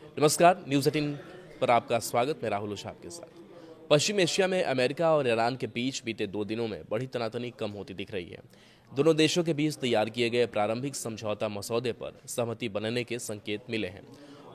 नमस्कार, न्यूज़ 18 पर आपका स्वागत। मैं राहुल उषा आपके साथ। पश्चिम एशिया में अमेरिका और ईरान के बीच बीते 2 दिनों में बड़ी तनातनी कम होती दिख रही है। दोनों देशों के बीच तैयार किए गए प्रारंभिक समझौता मसौदे पर सहमति बनने के संकेत मिले हैं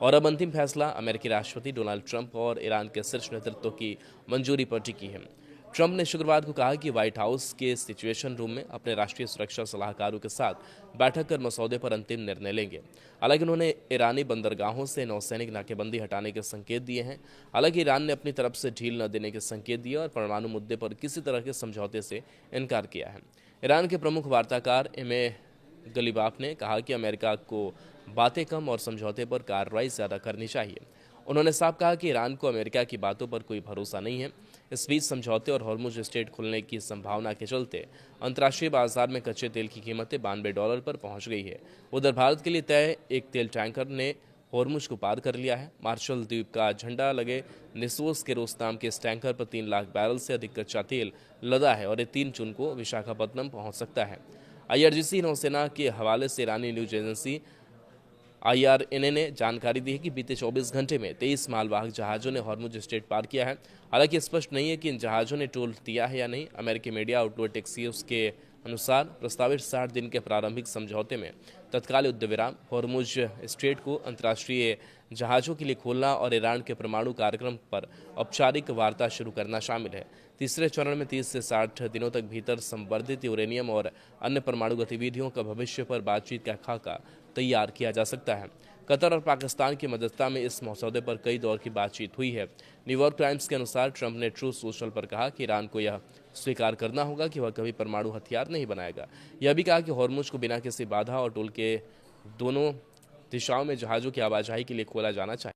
और अब अंतिम फैसला अमेरिकी राष्ट्रपति डोनाल्ड ट्रंप और ईरान के शीर्ष नेतृत्व की मंजूरी पर टिकी है। ट्रंप ने शुक्रवार को कहा कि व्हाइट हाउस के सिचुएशन रूम में अपने राष्ट्रीय सुरक्षा सलाहकारों के साथ बैठक कर मसौदे पर अंतिम निर्णय लेंगे। हालांकि उन्होंने ईरानी बंदरगाहों से नौसैनिक नाकेबंदी हटाने के संकेत दिए हैं। हालांकि ईरान ने अपनी तरफ से ढील न देने के संकेत दिए और परमाणु मुद्दे पर किसी तरह के समझौते से इनकार किया है। ईरान के प्रमुख वार्ताकार एम.ए. गलीबाफ ने कहा कि अमेरिका को बातें कम और समझौते पर कार्रवाई ज़्यादा करनी चाहिए। उन्होंने साफ कहा कि ईरान को अमेरिका की बातों पर कोई भरोसा नहीं है। इस बीच समझौते और हॉर्मुज स्ट्रेट खुलने की संभावना के चलते अंतर्राष्ट्रीय बाजार में कच्चे तेल की कीमतें $92 पर पहुंच गई है। उधर भारत के लिए तय एक तेल टैंकर ने हॉर्मुज को पार कर लिया है। मार्शल द्वीप का झंडा लगे निसोस के रोस नाम के इस टैंकर पर 3 लाख बैरल से अधिक कच्चा तेल लदा है और ये 3 जून को विशाखापत्तनम पहुंच सकता है। IRGC नौसेना के हवाले से ईरानी न्यूज एजेंसी IRNA ने जानकारी दी है कि बीते 24 घंटे में 23 मालवाहक जहाज़ों ने हॉर्मुज स्ट्रेट पार किया है। हालांकि स्पष्ट नहीं है कि इन जहाज़ों ने टोल दिया है या नहीं। अमेरिकी मीडिया आउटलेट एक्सियोस के अनुसार प्रस्तावित 60 दिन के प्रारंभिक समझौते में तत्काल युद्ध विराम, हॉर्मुज स्ट्रेट को अंतर्राष्ट्रीय जहाज़ों के लिए खोलना और ईरान के परमाणु कार्यक्रम पर औपचारिक वार्ता शुरू करना शामिल है। तीसरे चरण में 30 से 60 दिनों तक भीतर संवर्धित यूरेनियम और अन्य परमाणु गतिविधियों का भविष्य पर बातचीत का खाका तैयार किया जा सकता है। कतर और पाकिस्तान की मददता में इस मसौदे पर कई दौर की बातचीत हुई है। न्यूयॉर्क टाइम्स के अनुसार ट्रंप ने ट्रूथ सोशल पर कहा कि ईरान को यह स्वीकार करना होगा कि वह कभी परमाणु हथियार नहीं बनाएगा। यह भी कहा कि हॉर्मुज को बिना किसी बाधा और टोल के दोनों दिशाओं में जहाज़ों की आवाजाही के लिए खोला जाना चाहिए।